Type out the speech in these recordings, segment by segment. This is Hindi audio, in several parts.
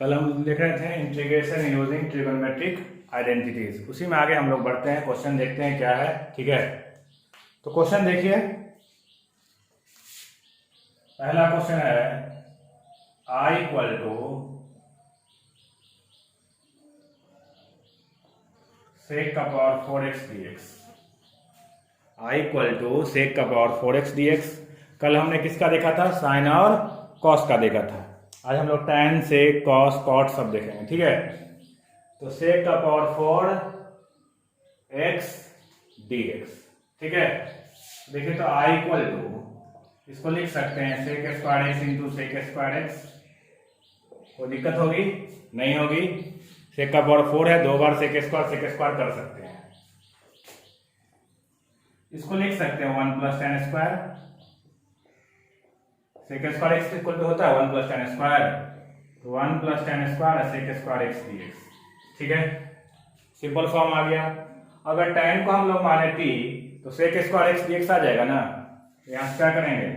कल हम देख रहे थे इंटीग्रेशन यूजिंग ट्रिगोनोमेट्रिक आइडेंटिटीज। उसी में आगे हम लोग बढ़ते हैं, क्वेश्चन देखते हैं क्या है। ठीक है, तो क्वेश्चन देखिए। पहला क्वेश्चन है i इक्वल टू सेक का power 4x dx। i equal to sec का पावर 4x dx। कल हमने किसका देखा था? साइन और कॉस का देखा था। आज हम लोग tan सेक कॉस कॉट सब देखेंगे। ठीक है, तो सेक का पावर 4x dx। ठीक है, देखिए तो i इक्वल टू इसको लिख सकते हैं sec square x into sec square x. कोई दिक्कत होगी? नहीं होगी। सेक का पावर 4 है, 2 बार सेक स्क्वायर कर सकते हैं। इसको लिख सकते हैं 1 plus ten square. Sec square x equal to होता है 1 प्लस टेन स्क्वायर, तो 1 plus ten square sec square x dx। ठीक है, सिंपल फॉर्म आ गया। अगर tan को हम लोग माने t तो सेक स्क्वायर एक्स dx आ जाएगा ना। यहां क्या करेंगे?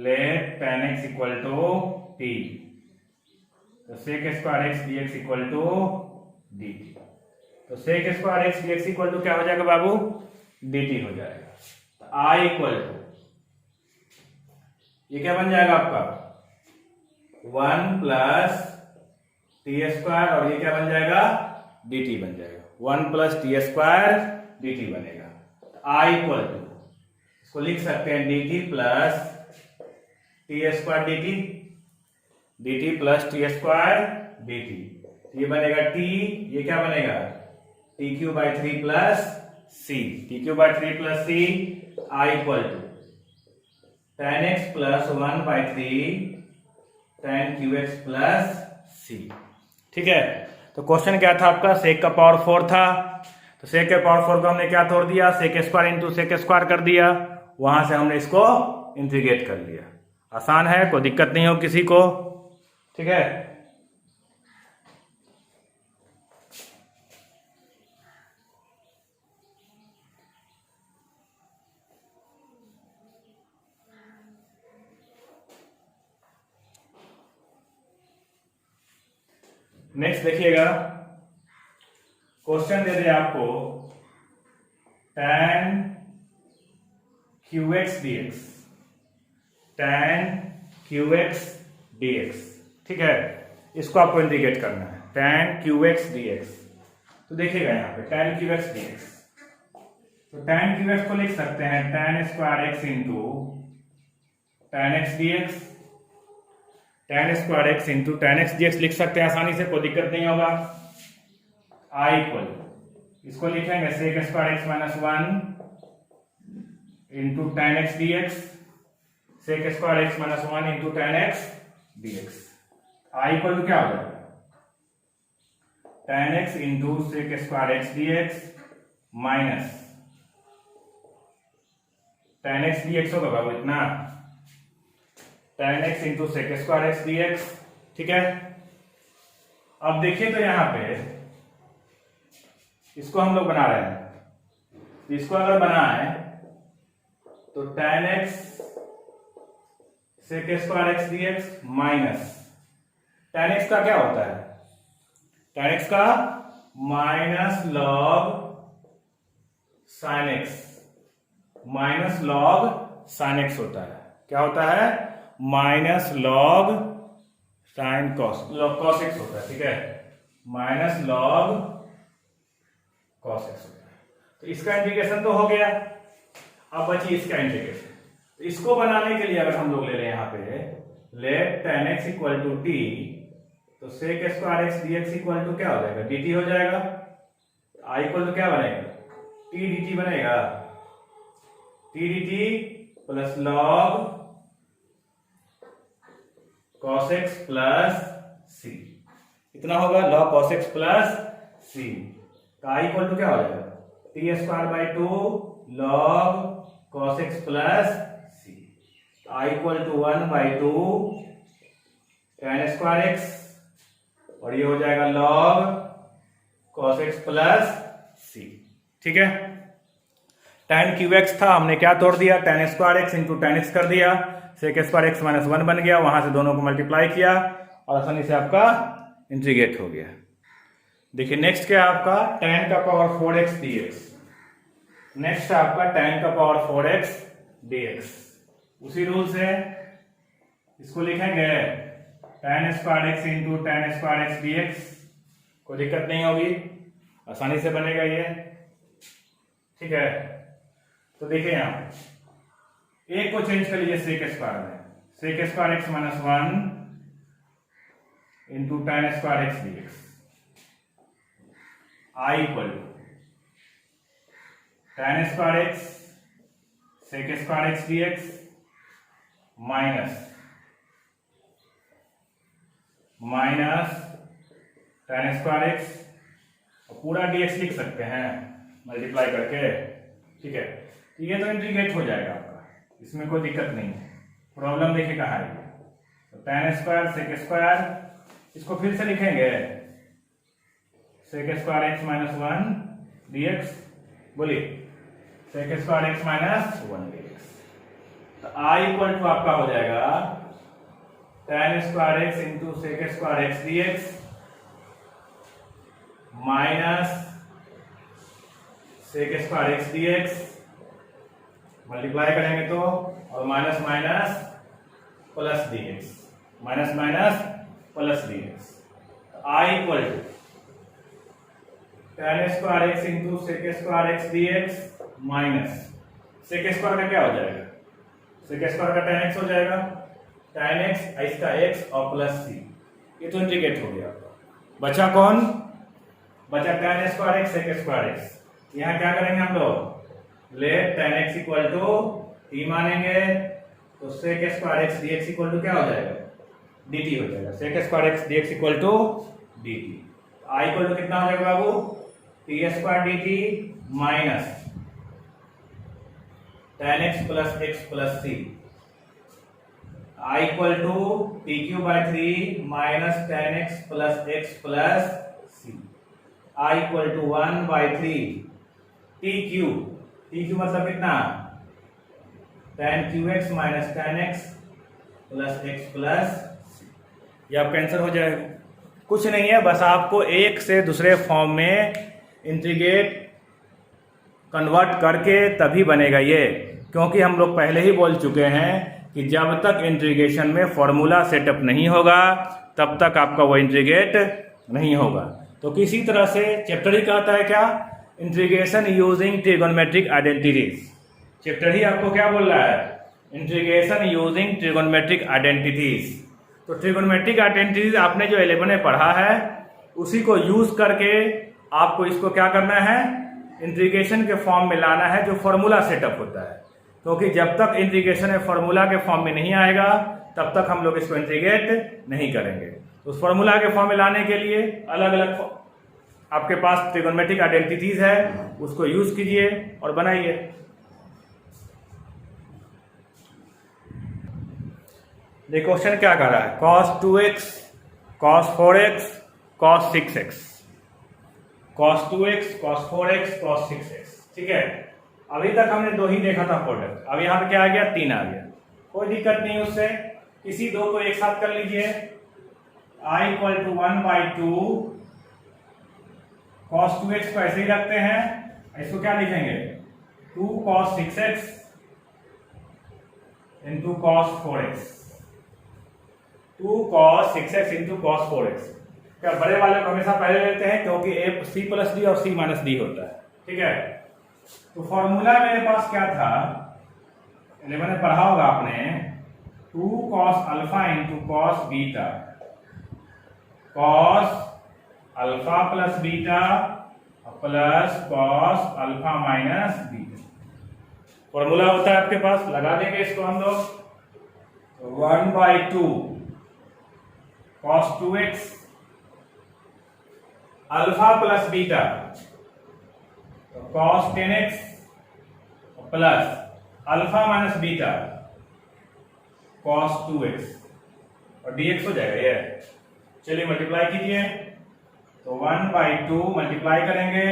Let tan x equal to t, तो sec square x dx equal to dt। तो sec square x dx equal to क्या हो जाएगा बाबू? dt हो जाएगा। तो i इक्वल टू ये क्या बन जाएगा आपका? 1 प्लस टी स्क्वायर, और ये क्या बन जाएगा? dt बन जाएगा। 1 प्लस टी स्क्वायर dt बनेगा। तो i इक्वल टू इसको लिख सकते हैं dt plus t square dt plus t square dt। ये बनेगा t, ये क्या बनेगा? T cube by 3 plus c, t cube by 3 plus C. i equal to tan x plus 1 by 3 tan qx plus c. ठीक है, तो क्वेश्चन क्या था आपका? सेक का पावर 4 था, तो सेक के पावर 4 को हमने क्या तोड़ दिया? Sec square into sec square कर दिया। वहां से हमने इसको इंटीग्रेट कर लिया। आसान है, कोई दिक्कत नहीं हो किसी को। ठीक है, नेक्स्ट देखिएगा। क्वेश्चन दे दे आपको tan qx dx, tan qx dx। ठीक है, इसको आपको इंटीग्रेट करना है, tan qx dx। तो देखिएगा यहाँ पे tan qx dx, तो tan qx को लिख सकते हैं tan square x into tan x dx। tan square x into tan x dx लिख सकते हैं आसानी से, कोई दिक्कत नहीं होगा। i इक्वल इसको लिखेंगे sec square x minus 1 into tan x dx, sec square x minus 1 into tan x dx। i equal to क्या हो जाएगा? tan x into sec square x dx minus tan x dx होगा बाबू इतना, tan x into sec square x dx। ठीक है, अब देखिए तो यहां पे इसको हम लोग बना रहे हैं, तो इसको अगर बनाए तो tan x sec square x dx minus tan x का क्या होता है? tan x का minus log sine x, minus log sine x होता है। क्या होता है? Minus log sine cos, log cos x होता है। ठीक है, माइनस लॉग कॉस एक्स होता है। तो इसका इंटीग्रेशन तो हो गया, अब बची इसका इंटीग्रेशन। तो इसको बनाने के लिए अगर हम लोग ले लें यहाँ पे let tan x equal to t, तो sec square x dx equal to क्या हो जाएगा? dt हो जाएगा। i इक्वल टू क्या बनेगा? t dt बनेगा, t dt plus log cos x plus c, इतना होगा log cos x plus c. तो i इक्वल टू क्या हो जाएगा? T square by 2 log cos x plus C. i equal to 1 by 2 tan square x, और ये हो जाएगा log cos x plus c. ठीक है, tan qx था, हमने क्या तोड़ दिया? tan square x into tan x कर दिया, सेक स्क्वायर एक्स माइनस 1 बन गया, वहां से दोनों को मल्टीप्लाई किया और आसानी से आपका इंटीग्रेट हो गया। देखिए नेक्स्ट क्या है आपका tan का पावर 4x dx। नेक्स्ट आपका tan का पावर 4x dx। उसी रूल से इसको लिखेंगे tan square x into tan square x dx। कोई दिक्कत नहीं होगी, आसानी से बनेगा ये, ठीक है। तो देखिए यहाँ एक को चेंज कर लीजिए sec स्क्वायर में, sec square x minus 1 into tan square x dx। I equal to tan square x sec square x dx minus tan square x, पूरा dx लिख सकते हैं मल्टीप्लाई करके, ठीक है। तो ये तो इंटीग्रेट हो जाएगा आपका, इसमें कोई दिक्कत नहीं है। प्रॉब्लम देखिए कहाँ है, तो tan स्क्वायर sec स्क्वायर, इसको फिर से लिखेंगे sec square x minus 1 dx, बोलिए sec square x minus 1 dx। तो I इक्वल टू आपका हो जाएगा tan square x into sec square x dx minus sec square x dx, multiply करेंगे तो, और minus minus plus dx, minus minus plus dx। I equal to tan square x into sec square x dx minus sec square का क्या हो जाएगा, sec स्क्वायर का tan x हो जाएगा, tan x इसका x और प्लस c, ये तो इंटीग्रेट हो गया। बचा कौन, बचा tan square x sec square x। यहाँ क्या करेंगे हम लोग, let tan x equal to t मानेंगे, तो sec square x dx equal to क्या हो जाएगा, dt हो जाएगा। sec square x dx equal to dt। I equal to कितना हो जाएगा बाबू, t square dt minus tan x plus x plus c। I equal to t cube by 3 minus tan x plus x plus c। I equal to 1 by 3 t cube मतलब कितना, tan qx minus tan x plus x plus c। ये आपका आंसर हो जाएगा। कुछ नहीं है, बस आपको एक से दूसरे फॉर्म में इंटीग्रेट कन्वर्ट करके तभी बनेगा ये, क्योंकि हम लोग पहले ही बोल चुके हैं कि जब तक इंटीग्रेशन में फॉर्मूला सेटअप नहीं होगा तब तक आपका वो इंटीग्रेट नहीं होगा। तो किसी तरह से चैप्टर ही कहता है क्या, integration using trigonometric identities. Chapter ही आपको क्या बोल रहा है, इंटीग्रेशन यूजिंग ट्रिगोनोमेट्रिक आइडेंटिटीज। तो ट्रिगोनोमेट्रिक आइडेंटिटीज आपने जो 11 में पढ़ा है उसी को यूज करके आपको इसको क्या करना है, इंटीग्रेशन के फॉर्म में लाना है जो फॉर्मूला सेटअप होता है। क्योंकि जब तक इंटीग्रेशन में फॉर्मूला के फॉर्म में नहीं आएगा तब तक हम लोग इसको इंटीग्रेट नहीं करेंगे। उस फॉर्मूला के फॉर्म में लाने के लिए अलग अलग आपके पास ट्रिगोनोमेट्रिक आइडेंटिटीज है, उसको यूज कीजिए और बनाइए। देखिए क्वेश्चन क्या कर रहा है, cos 2x, cos 4x, cos 6x, cos 2x, cos 4x, cos 6x, ठीक है। अभी तक हमने दो ही देखा था प्रोडक्ट, अब यहाँ पे क्या आ गया, 3 आ गया। कोई दिक्कत नहीं उससे, किसी दो को एक साथ कर लीजिए। I equal to 1 by 2 cos 2x को ऐसे ही रखते हैं, इसको क्या लिखेंगे, 2 cos 6x into cos 4x, 2 cos 6x into cos 4x। क्या बड़े वाले को हमेशा पहले लेते हैं क्योंकि a c प्लस डी और c माइनस डी होता है, ठीक है। तो फॉर्मूला मेरे पास क्या था, 11 में पढ़ा होगा आपने, 2 cos alpha into cos beta, cos alpha plus beta plus cos alpha minus beta. Formula होता है आपके पास, लगा देंगे इसको हम लोग। 1 by 2 cos 2x alpha plus beta cos 10x plus alpha minus beta cos 2x और dx हो जाएगा ये। चलिए मल्टीप्लाई कीजिए, तो 1 बाई 2 मल्टीप्लाई करेंगे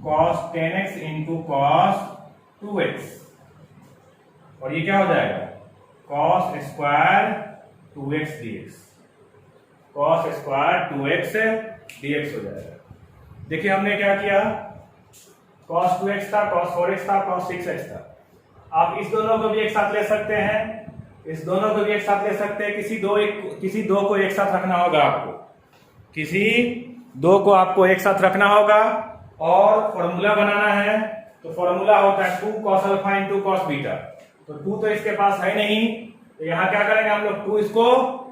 cos 10x into cos 2x, और ये क्या हो जाएगा, cos square 2x dx। cos square 2x dx हो जाएगा। देखिए हमने क्या किया, cos 2x था, cos 4x था, cos 6x था। आप इस दोनों को भी एक साथ ले सकते हैं, इस दोनों को भी एक साथ ले सकते हैं। किसी दो को एक साथ रखना होगा आपको, किसी दो को आपको एक साथ रखना होगा और फॉर्मूला बनाना है। तो फॉर्मूला होता है 2 cos alpha into cos beta. तो 2 तो इसके पास है नहीं, तो यहाँ क्या करेंगे हम लोग, 2 इसको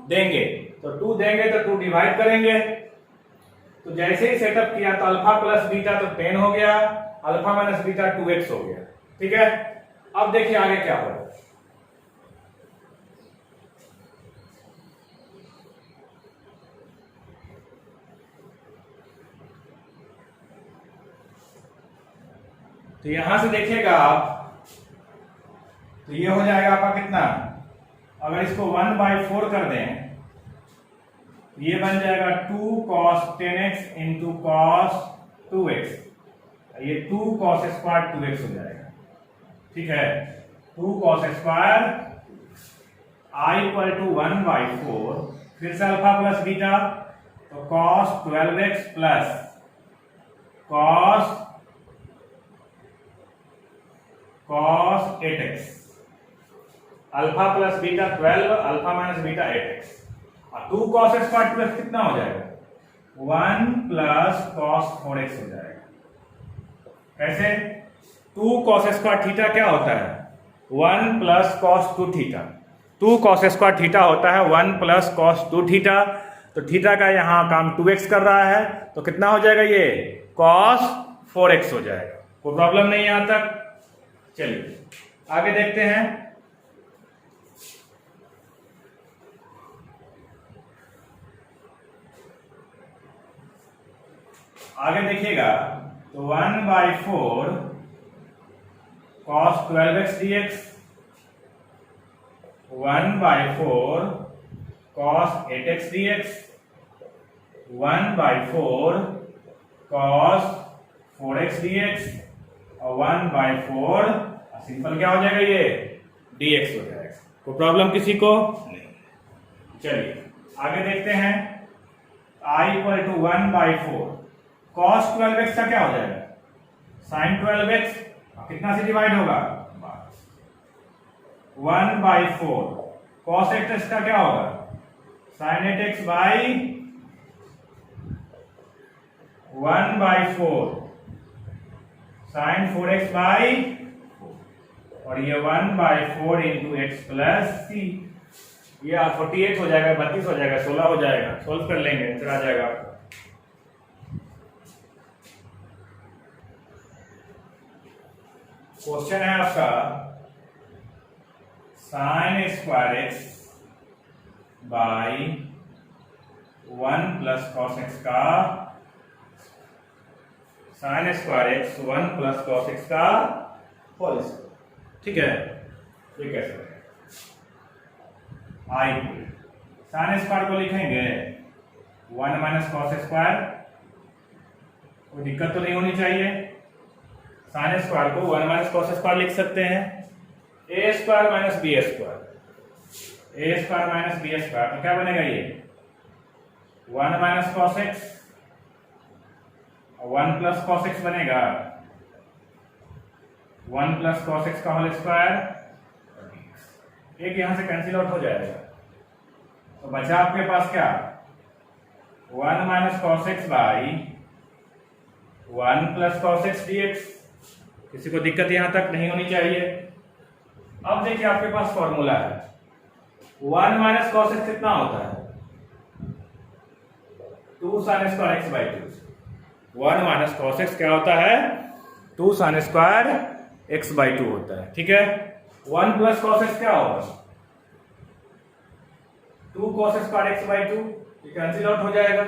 देंगे, तो 2 देंगे तो 2 डिवाइड करेंगे। तो जैसे ही सेटअप किया तो अल्फा प्लस बीटा तो 10 हो गया, अल्फा माइनस बीटा 2x हो गया। ठीक है, अब देखिए आगे क्या होगा। तो यहां से देखिएगा आप, तो ये हो जाएगा आपका कितना, अगर इसको 1/4 कर दें, ये बन जाएगा 2 cos 10x into cos 2x, ये 2 cos स्क्वायर 2x हो जाएगा। ठीक है, 2 cos square i equal to 1/4, फिर से अल्फा प्लस बीटा, तो cos 12x plus cos 8x, alpha plus beta 12, alpha minus beta 8x, और 2 cos स्क्वायर 2x कितना हो जाएगा, 1 प्लस cos 4x हो जाएगा। कैसे, 2 cos स्क्वायर थीटा क्या होता है, 1 plus cos 2 theta. 2 cos square theta होता है 1 प्लस cos 2 थीटा। तो थीटा का यहाँ काम 2x कर रहा है, तो कितना हो जाएगा, ये cos 4x हो जाएगा। कोई प्रॉब्लम नहीं है यहां तक। चलिए आगे देखते हैं। आगे देखिएगा तो 1/4 cos 12x dx, 1/4 cos 8x dx, 1/4 cos 4x dx, और 1/4 सिंपल क्या हो जाएगा, ये dx हो जाएगा। कोई प्रॉब्लम किसी को नहीं। चलिए आगे देखते हैं। i equal to 1/4 cos 12x का क्या हो जाएगा, sin 12x, कितना से डिवाइड होगा, 1/4 cos 8x का क्या होगा, sin 8x by 1/4 sin 4x by 4, और ये 1/4 इंटू एक्स प्लस सी, ये 48 हो जाएगा, 32 हो जाएगा, 16 हो जाएगा। सोल्व कर लेंगे, आंसर आ जाएगा आपका। क्वेश्चन है आपका sin square x by 1 plus cos x का, sin square x 1 plus cos x का होल स्क्वायर। ठीक है, ये कैसे करें, आई sin स्क्वायर को लिखेंगे 1 माइनस cos स्क्वायर, कोई दिक्कत तो नहीं होनी चाहिए। sin स्क्वायर को 1 माइनस cos स्क्वायर लिख सकते हैं, a square minus B square, a square minus B square, तो क्या बनेगा, ये 1 minus cos x, 1 plus cos x बनेगा, 1 प्लस cos x का होल स्क्वायर, एक यहां से कैंसिल आउट हो जाएगा, तो बचा आपके पास क्या, 1 minus cos x by 1 plus cos x dx। किसी को दिक्कत यहां तक नहीं होनी चाहिए। अब देखिए आपके पास फॉर्मूला है, 1 माइनस cos x कितना होता है, 2 sin square x by 2। 1 minus cos x क्या होता है, 2 sin स्क्वायर x बाई 2 होता है। ठीक है, 1 प्लस cos x क्या होगा, 2 cos स्क्वायर x बाई 2, ये कैंसिल आउट हो जाएगा।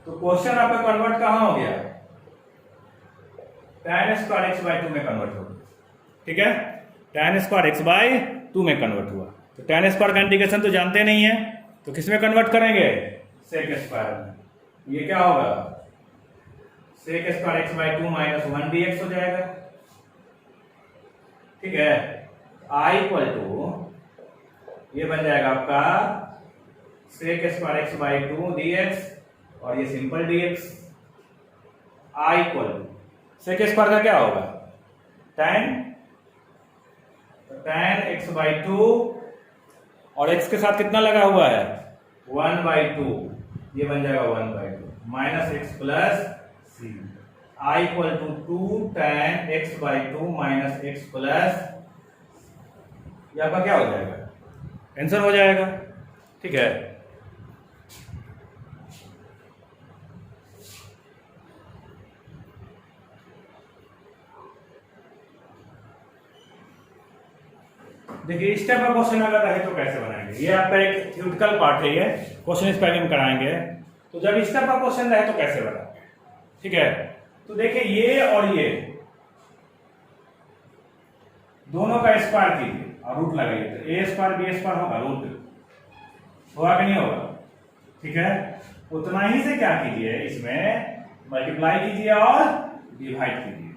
तो क्वेश्चन आपका कन्वर्ट कहां हो गया, tan स्क्वायर x बाई 2 में कन्वर्ट हो गया। ठीक है, tan स्क्वायर x बाई 2 में कन्वर्ट हुआ। तो tan स्क्वायर का इंटीग्रेशन तो जानते नहीं है, तो किस में कन्वर्ट करेंगे, sec स्क्वायर में। ये क्या होगा, sec square x by 2 minus 1 dx हो जाएगा। ठीक है, i इक्वल टू ये बन जाएगा आपका sec square x by 2 dx और ये simple dx i equal sec square का क्या होगा tan x बाई 2 और x के साथ कितना लगा हुआ है 1 बाई 2 ये बन जाएगा 1 by 2 minus x plus C I equal to 2 tan x by 2 minus x plus ये आपका क्या हो जाएगा आंसर हो जाएगा। ठीक है, देखिए इस टाइप का क्वेश्चन अगर रहे तो कैसे बनाएंगे, ये आपका एक थ्योरेटिकल पार्ट है, ये क्वेश्चन इस पर हम कराएंगे। तो जब इस टाइप का क्वेश्चन रहे तो कैसे बनाएंगे। ठीक है, तो देखिए ये और ये दोनों का स्क्वायर कीजिए और रूट लगाइए, तो ए स्क्वायर बी स्क्वायर होगा, रूट होगा कि नहीं होगा। ठीक है, उतना ही से क्या कीजिए इसमें मल्टीप्लाई कीजिए और डिवाइड कीजिए।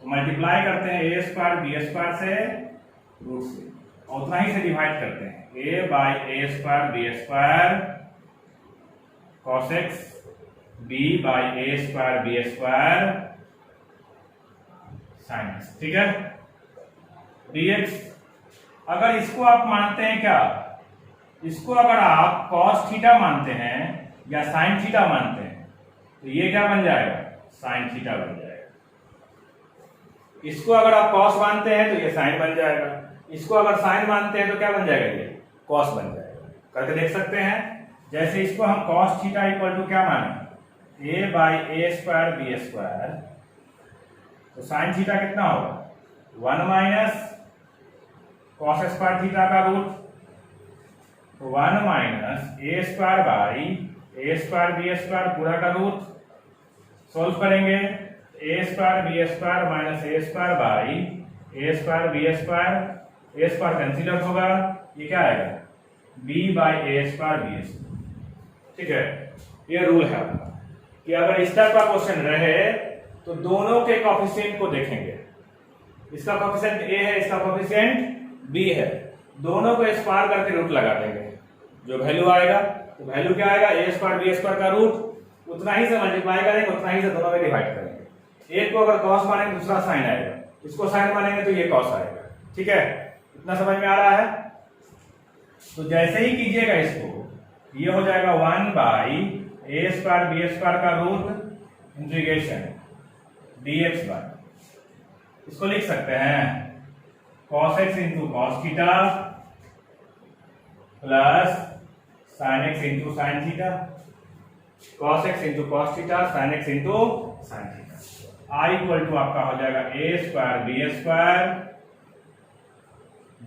तो मल्टीप्लाई करते हैं ए स्क्वायर बी स्क्वायर से रूट से, और उतना ही से डिवाइड करते हैं a by A square B square cos x b by A square B square sine x. ठीक है, dx अगर इसको आप मानते हैं क्या, इसको अगर आप cos थीटा मानते हैं या sin थीटा मानते हैं तो ये क्या बन जाएगा sin थीटा बन जाएगा। इसको अगर आप cos मानते हैं तो ये sin बन जाएगा, इसको अगर sin मानते हैं तो क्या बन जाएगा ये cos बन जाएगा। करके देख सकते हैं, जैसे इसको हम cos थीटा इक्वल टू क्या माने a by A square B square, तो sin थीटा कितना होगा 1 माइनस cos स्क्वायर थीटा का रूट, तो 1 minus a square by A square B square पूरा का रूट। सोल्व करेंगे a square B square minus a square by A square B square, a square cancel out होगा, ये क्या आएगा b by A square B square. ठीक है, ये रूल है आपका कि अगर इस टाइप का क्वेश्चन रहे तो दोनों के कोएफिशिएंट को देखेंगे, इसका कोएफिशिएंट ए है, इसका कोएफिशिएंट बी है, दोनों को स्क्वायर करके रूट लगा देंगे, जो वैल्यू आएगा तो वैल्यू क्या आएगा ए स्क्वायर बी स्क्वायर का रूट, उतना ही से मल्टीप्लाई करेंगे, उतना ही से दोनों में डिवाइड करेंगे। एक को अगर cos मानेंगे दूसरा sin आएगा, इसको sin मानेंगे तो ये cos आएगा। ठीक है, इतना समझ में आ रहा है। तो जैसे ही कीजिएगा इसको, ये हो जाएगा 1 by A square B square का रूट इंटीग्रेशन dx बाय, इसको लिख सकते हैं cos x into cos theta plus sin x into sine theta, cos x into cos theta sin x into sine theta. i equal to आपका हो जाएगा a square B square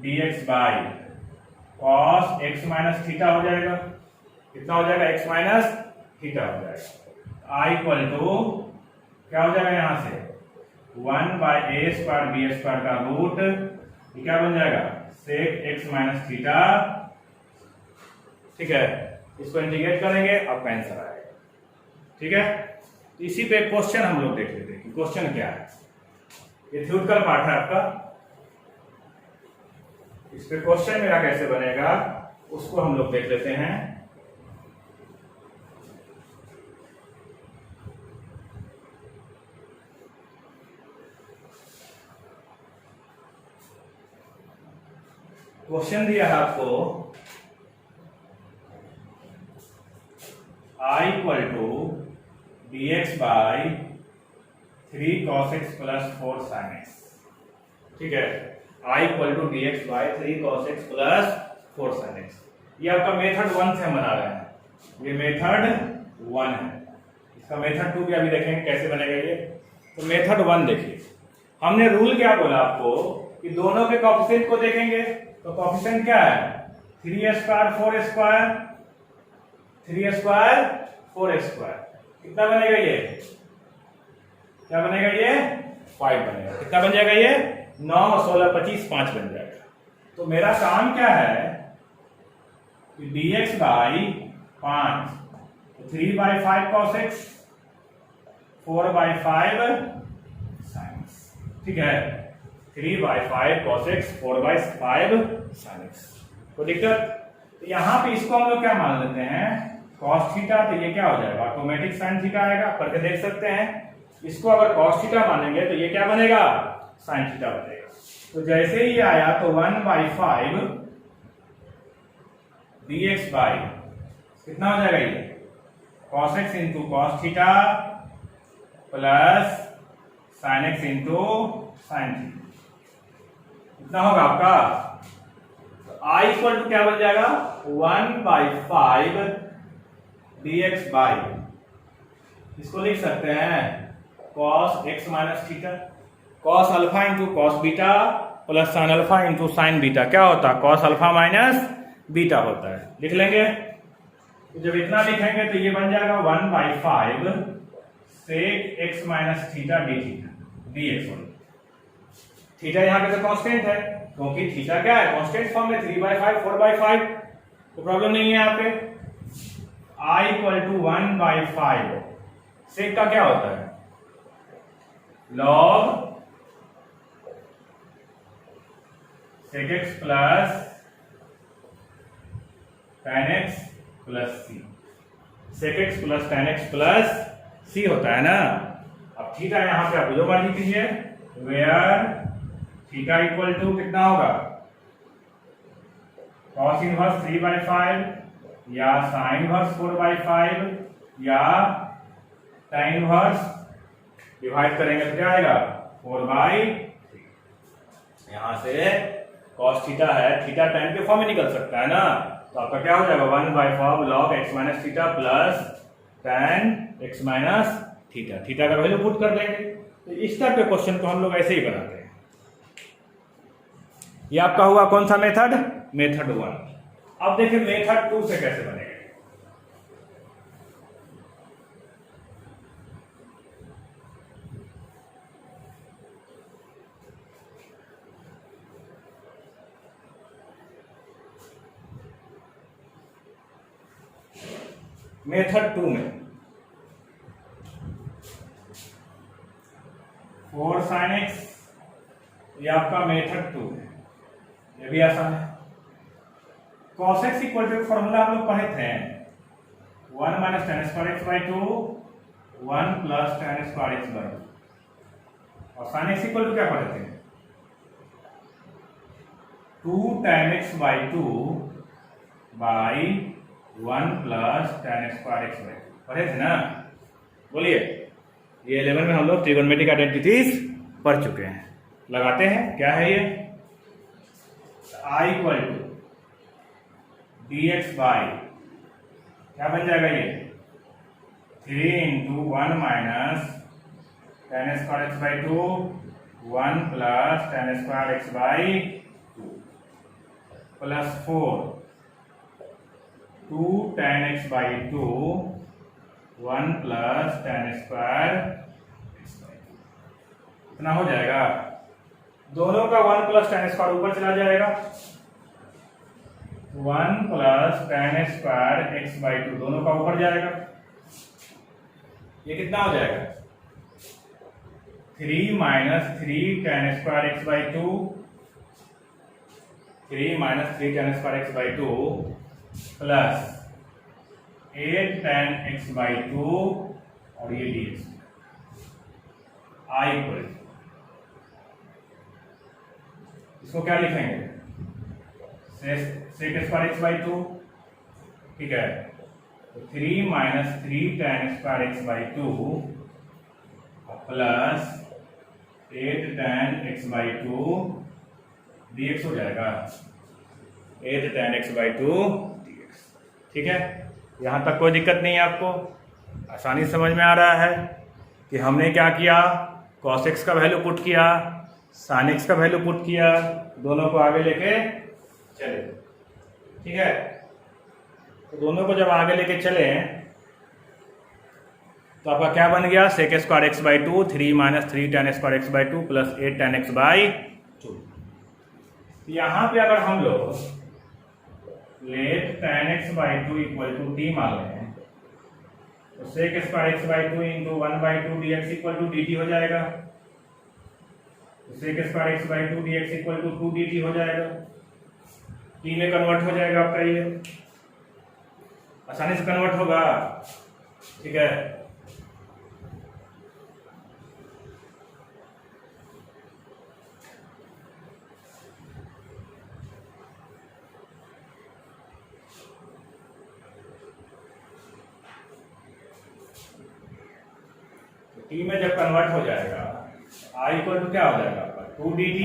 dx by cos x minus theta हो जाएगा, कितना हो जाएगा x माइनस थीटा हो जाएगा। i इक्वल टू क्या हो जाएगा यहां से 1 by A square B square का रूट, ये क्या बन जाएगा सेक x माइनस थीटा। ठीक है, इसको इंटीग्रेट करेंगे, आपका आंसर आएगा। ठीक है, तो इसी पे क्वेश्चन हम लोग देख लेते हैं कि क्वेश्चन क्या है। ये थ्योरेटिकल पार्ट है आपका, इस पे क्वेश्चन मेरा कैसे बनेगा उसको हम लोग देख लेते हैं। क्वेश्चन दिया है आपको i equal to D x by 3 cos x plus 4 sin x। ठीक है, i equal to D x by 3 cos x plus 4 sin x। ये आपका मेथड 1 से हम बना रहे हैं, ये मेथड 1 है। इसका मेथड 2 भी अभी देखेंगे कैसे बनेगा ये। तो मेथड 1 देखिए, हमने रूल क्या बोला आपको कि दोनों के कोएफिशिएंट को देखेंगे। तो कोएफिशिएंट क्या है 3 स्क्वायर 4 स्क्वायर, 3 स्क्वायर 4 स्क्वायर, कितना बनेगा ये, क्या बनेगा ये 5 बनेगा। कितना बन जाएगा ये 9 16 25 5 बन जाएगा। तो मेरा काम क्या है कि dx by 5, 3 by 5 cos x, 4 by 5 sin x। ठीक है, 3 by 5 cos x, 4 by 5 sin x। कोई दिक्कत? तो यहाँ पे इसको हम लोग क्या मान लेते हैं, cos थीटा, तो ये क्या हो जाएगा, ऑटोमेटिक sin थीटा आएगा, करके देख सकते हैं। इसको अगर cos थीटा मानेंगे तो ये क्या बनेगा, sin थीटा बनेगा। तो जैसे ही आया तो 1/5 dx बाई कितना हो जाएगा, ये cos x into cos theta plus sin x into sin theta, कितना होगा आपका। I इक्वल टू क्या बन जाएगा, 1/5 dx बाई, इसको लिख सकते हैं cos x minus theta, cos alpha into cos beta plus sin alpha into sin beta, क्या होता है, cos अल्फा माइनस बीटा होता है, लिख लेंगे। तो जब इतना लिखेंगे तो ये बन जाएगा 1/5 sec x minus theta D theta dx। Theta यहाँ पे तो कांस्टेंट है, क्योंकि थीटा क्या है, कांस्टेंट फॉर्म में 3/5 4/5, तो प्रॉब्लम नहीं है यहाँ पे। I इक्वल टू 1/5 सेक का क्या होता है, log sec x plus tan x plus c, sec x plus tan x plus c होता है ना। अब थीटा यहाँ पे आप जो मर्जी कीजिए, वेयर थीटा इक्वल टू कितना होगा, cos इनवर्स 3/5 या sin इनवर्स 4/5 या tan इनवर्स, डिवाइड करेंगे तो क्या आएगा 4/3। यहां से cos थीटा है, थीटा tan के फॉर्म में निकल सकता है ना, तो आपका क्या हो जाएगा 1/5 log x minus theta plus tan x minus theta, theta का वैल्यू पुट कर देंगे। तो इस टाइप के क्वेश्चन को हम लोग ऐसे ही बनाते हैं। ये आपका हुआ कौन सा मेथड, मेथड 1। अब देखिए मेथड 2 से कैसे बनेगा। मेथड 2 में 4 sin x, ये आपका मेथड 2 है, ये भी आसान है। cos x equal to formula आप लोग पढ़े थे, 1 minus tan square x by 2 1 plus tan square x by 2, और sin x इक्वल टू क्या पढ़े थे, 2 tan x by 2 by 1 plus tan square x by 2 पढ़े थे ना। बोलिए, ये 11 में हम लोग ट्रिगोनोमेट्रिक आइडेंटिटीज पढ़ चुके हैं। लगाते हैं, क्या है ये, I equal to dx by क्या बन जाएगा ये 3 into 1 minus tan square x by 2 1 plus tan square x by 2 plus 4 2 tan x by 2 1 plus tan square x by 2, इतना हो जाएगा। दोनों का 1 प्लस tan स्क्वायर ऊपर चला जाएगा, 1 plus tan square x by 2 दोनों का ऊपर जाएगा, ये कितना हो जाएगा 3 minus 3 tan square x by 2 3 minus 3 tan square x by 2 plus 8 tan x by 2 और ये dx। I इक्वल, इसको क्या लिखेंगे, सेक स्क्वायर x बाई 2, ठीक है, तो 3 minus 3 tan square x by 2 plus 8 tan x by 2 dx हो जाएगा, 8 tan x बाई 2 dx। ठीक है, यहां तक कोई दिक्कत नहीं है, आपको आसानी समझ में आ रहा है कि हमने क्या किया, cos x का वैल्यू पुट किया, sin x का वैल्यू पुट किया, दोनों को आगे लेके चले। ठीक है, तो दोनों को जब आगे लेके चले तो आपका क्या बन गया, sec square x by 2 3 minus 3 tan square x by 2 plus 8 tan x by 2। यहां पे अगर हम लोग let tan x by 2 equal to t मान लें तो sec square x by 2 into 1/2 dx equal to dt हो जाएगा, तो sec square x by 2 dx equal to 2 dt हो जाएगा। टी में कन्वर्ट हो जाएगा आपका, ये आसानी से कन्वर्ट होगा। ठीक है, टी में जब कन्वर्ट हो जाएगा आई इक्वल टू क्या हो जाएगा आपका 2dt,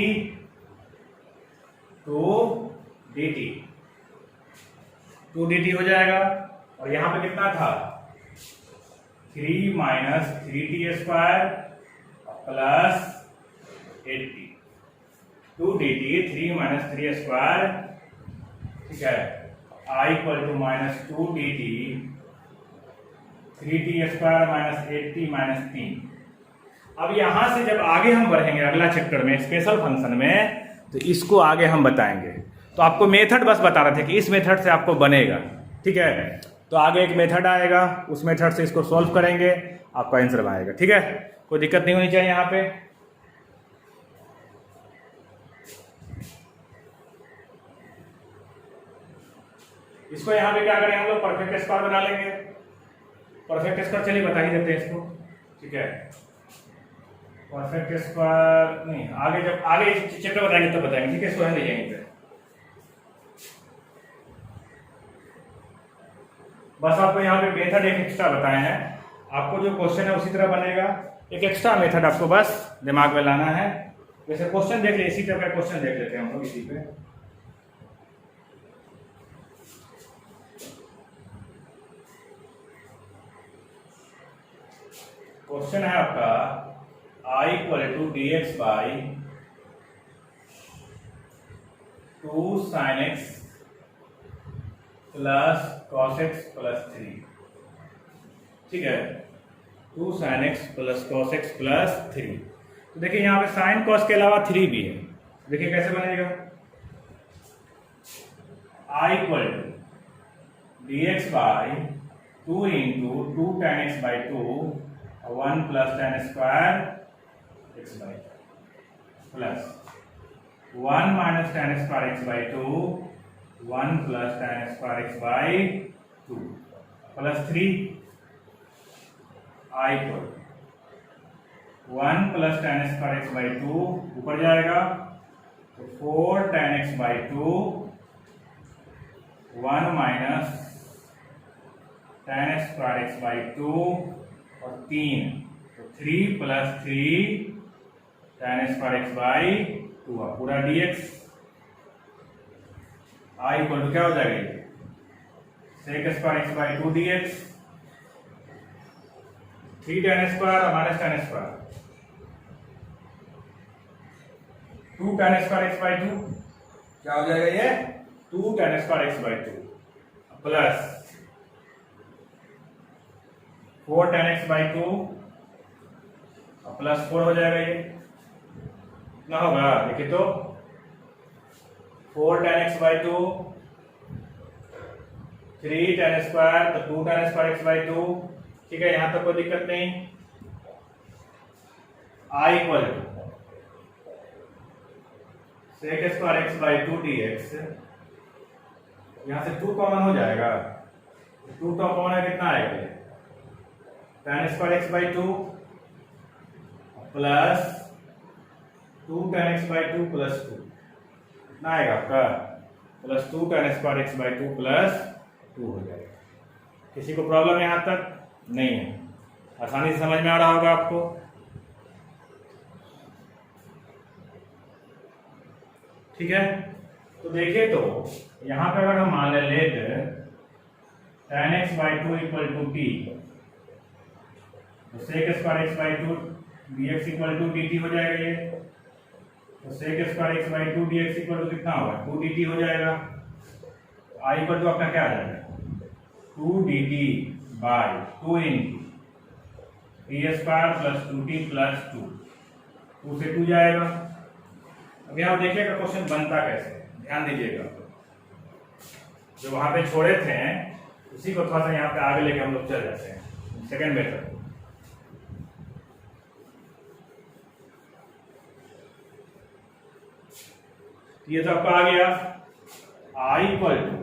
2dt हो जाएगा। और यहां पे कितना था 3 minus 3t² plus 8t, 2dt 3 minus 3² ठीक है, I equal to minus 2dt 3t² minus 8t minus 3। अब यहां से जब आगे हम बढ़ेंगे अगला चैप्टर में स्पेशल फंक्शन में, तो इसको आगे हम बताएंगे। तो आपको मेथड बस बता रहे थे कि इस मेथड से आपको बनेगा। ठीक है, तो आगे एक मेथड आएगा, उस मेथड से इसको सॉल्व करेंगे, आपका आंसर आएगा। ठीक है, कोई दिक्कत नहीं होनी चाहिए यहाँ पे। इसको यहाँ पे क्या करेंगे हम लोग, परफेक्ट स्क्वायर बना लेंगे। परफेक्ट स्क्वायर चलिए बता ही देते हैं इसको। ठीक है, परफेक्ट स्क्वायर नहीं, आगे जब आगे चैप्टर बताएंगे तब बताएंगे। ठीक है, इसको ले जाएंगे। बस आपको यहाँ पे मेथड एक एक्स्ट्रा बताए हैं, आपको जो क्वेश्चन है उसी तरह बनेगा। एक एक्स्ट्रा मेथड आपको बस दिमाग में लाना है। वैसे क्वेश्चन देख ले, इसी तरह का क्वेश्चन देख लेते हैं हम लोग इसी पे। क्वेश्चन है आपका I equal to dx by 2 sin x plus cos x plus 3। ठीक है, 2 sin x plus cos x plus 3। तो देखिए यहाँ पे साइन cos के अलावा 3 भी है। देखिए कैसे बनेगा, I equal to dx by 2 into 2 tan x by 2 1 plus tan square x by plus 1 minus tan square x by 2 1 plus tan square x by 2 plus 3 I equal 1 plus tan square x by 2 ऊपर जाएगा तो 4 tan x by 2 1 minus tan square x by 2 और 3 तो 3 plus 3 tan square x by 2 पूरा dx। I इक्वल टू क्या हो जाएगा ये sec square x by 2 dx, 3 tan square और minus tan square 2 tan square x by 2 क्या हो जाएगा ये 2 tan square x by 2 plus 4 tan x by 2 plus 4 हो जाएगा ये ना होगा। देखिए तो 4 tan x by 2 3 tan square तो 2 tan स्क्वायर x बाई 2। ठीक है, यहां तक कोई दिक्कत नहीं। I equal sec square x by 2 dx, यहां से 2 कॉमन हो जाएगा, 2 तो कॉमन है कितना आएगा ये tan square x by 2 plus 2 tan x by 2 plus 2 कितना आएगा आपका plus 2 tan square x by 2 plus 2 हो जाएगा। किसी को प्रॉब्लम यहां तक नहीं है, आसानी से समझ में आ रहा होगा आपको। ठीक है, तो देखिए तो यहां पे अगर हम मान लें let tan x by 2 equal to t, तो sec square x by 2 dx equal to dt हो जाएगा ये। तो sec square x by 2 dx equal to कितना होगा 2 dt हो जाएगा। I इक्वल टू आपका क्या आ जाएगा 2 dt by 2 into t square plus 2t plus 2, 2 से 2 जाएगा। अब यहाँ देखिएगा क्वेश्चन बनता कैसे, ध्यान दीजिएगा। जो वहां पे छोड़े थे उसी को थोड़ा सा यहाँ पे आगे लेके हम लोग चल जाते हैं सेकेंड मेथड। ये तो आपका आ गया। I equal to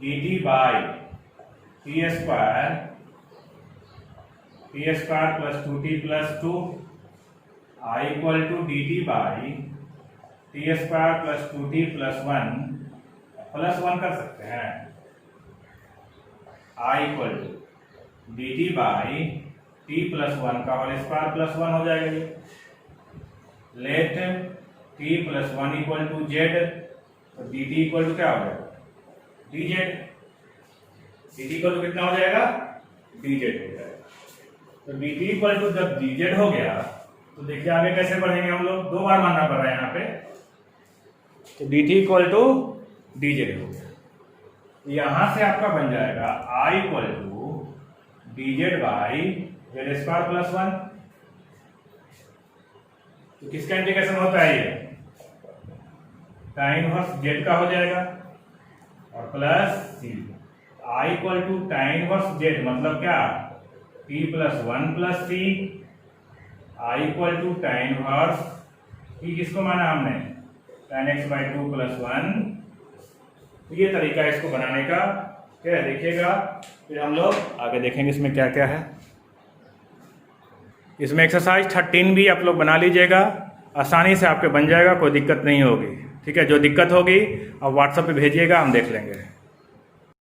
dt by T square plus 2t plus 2, I equal to dt by T square plus 2t plus 1 कर सकते हैं। I equal to dt by t plus 1 का होल स्क्वायर प्लस 1 हो जाएगा ये। Let t plus 1 equal to Z, तो dt इक्वल टू क्या हो जाएगा dz। dt इक्वल टू कितना हो जाएगा dz हो जाएगा। तो dt इक्वल टू जब dz हो गया तो देखिए आगे कैसे बढ़ेंगे हम लोग, 2 बार मानना पड़ रहा है यहाँ पे। तो dt इक्वल टू dz हो गया, यहां से आपका बन जाएगा I equal to dz by Z square plus 1। तो किसका इंटीग्रेशन होता है ये, tan इनवर्स जेड का हो जाएगा और plus C. I equal to tan inverse Z मतलब क्या, t plus 1 plus C. I equal to tan inverse t किसको माना हमने, tan x बाई 2 प्लस 1। तो ये तरीका है इसको बनाने का, क्या देखिएगा। फिर हम लोग आगे देखेंगे इसमें क्या क्या है। इसमें एक्सरसाइज 13 भी आप लोग बना लीजिएगा, आसानी से आपके बन जाएगा, कोई दिक्कत नहीं होगी। ठीक है, जो दिक्कत होगी आप व्हाट्सएप पे भेजिएगा, हम देख लेंगे।